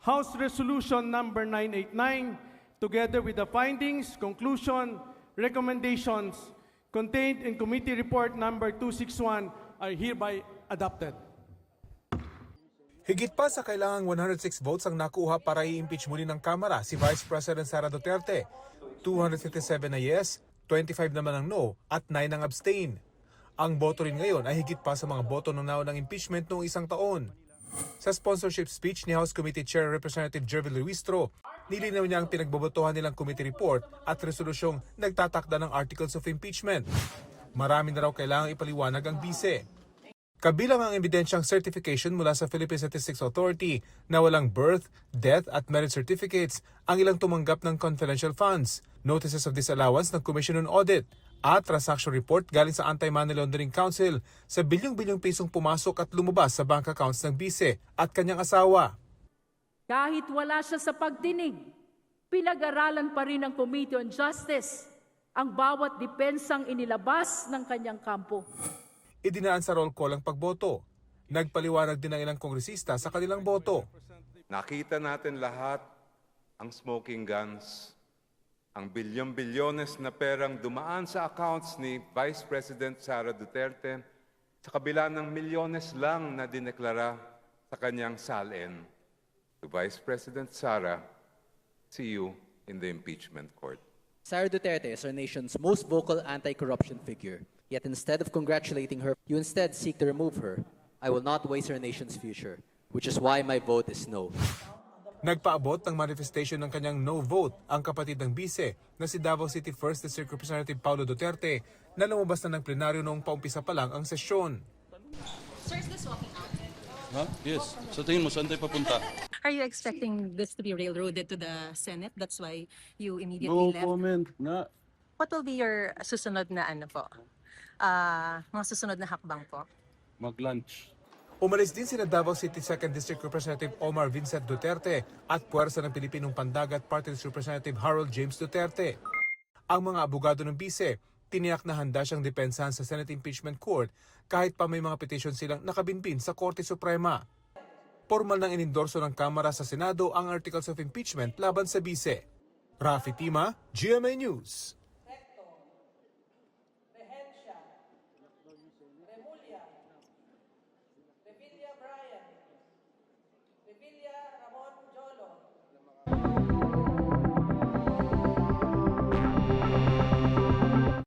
House Resolution number 989, together with the findings, conclusion, recommendations contained in Committee Report number 261 are hereby adopted. Higit pa sa kailangang 106 votes ang nakuha para i-impeach muli ng Kamara si Vice President Sara Duterte. 257 na yes, 25 naman ang no at 9 ang abstain. Ang boto rin ngayon ay higit pa sa mga boto ng naunang impeachment noong isang taon. Sa sponsorship speech ni House Committee Chair Representative Jervil Luistro, nilinaw niya ang pinagbobotohan nilang committee report at resolusyong nagtatakda ng articles of impeachment. Marami na raw kailangang ipaliwanag ang bise. Kabilang ang ebidensyang certification mula sa Philippine Statistics Authority na walang birth, death at marriage certificates ang ilang tumanggap ng confidential funds, notices of disallowance ng Commission on Audit, at transaction report galing sa Anti-Money Laundering Council sa bilyong-bilyong pisong pumasok at lumabas sa bank accounts ng bise at kanyang asawa. Kahit wala siya sa pagdinig, pinag-aralan pa rin ng Committee on Justice ang bawat dipensang inilabas ng kanyang kampo. Idinaan sa roll call ang pagboto. Nagpaliwanag din ang ilang kongresista sa kanilang boto. Nakita natin lahat ang smoking guns, ang bilyon-bilyones na perang dumaan sa accounts ni Vice President Sara Duterte sa kabila ng milyones lang na dineklara sa kanyang salin. To Vice President Sara, see you in the impeachment court. Sara Duterte is our nation's most vocal anti-corruption figure. Yet instead of congratulating her, you instead seek to remove her. I will not waste our nation's future, which is why my vote is no. Nagpaabot ng manifestation ng kanyang no vote ang kapatid ng bise na si Davao City 1st District Representative Paulo Duterte na lumabas na ng plenaryo noong paumpisa pa lang ang sesyon. Sir, is this walking out? Huh? Yes. Sa tingin mo, saan tayo papunta? Are you expecting this to be railroaded to the Senate? That's why you immediately No left? comment na. What will be your susunod na ano po? Mga susunod na hakbang po? Mag-lunch. Umalis din sina Davao City 2nd District Representative Omar Vincent Duterte at puwersa ng Pilipinong Pandagat Party List Representative Harold James Duterte. Ang mga abogado ng bise, tiniyak na handa siyang depensahan sa Senate Impeachment Court kahit pa may mga petition silang nakabinbin sa Korte Suprema. Formal nang inendorso ng Kamara sa Senado ang Articles of Impeachment laban sa bise. Rafi Tima, GMA News. Revilla Brian, Revilla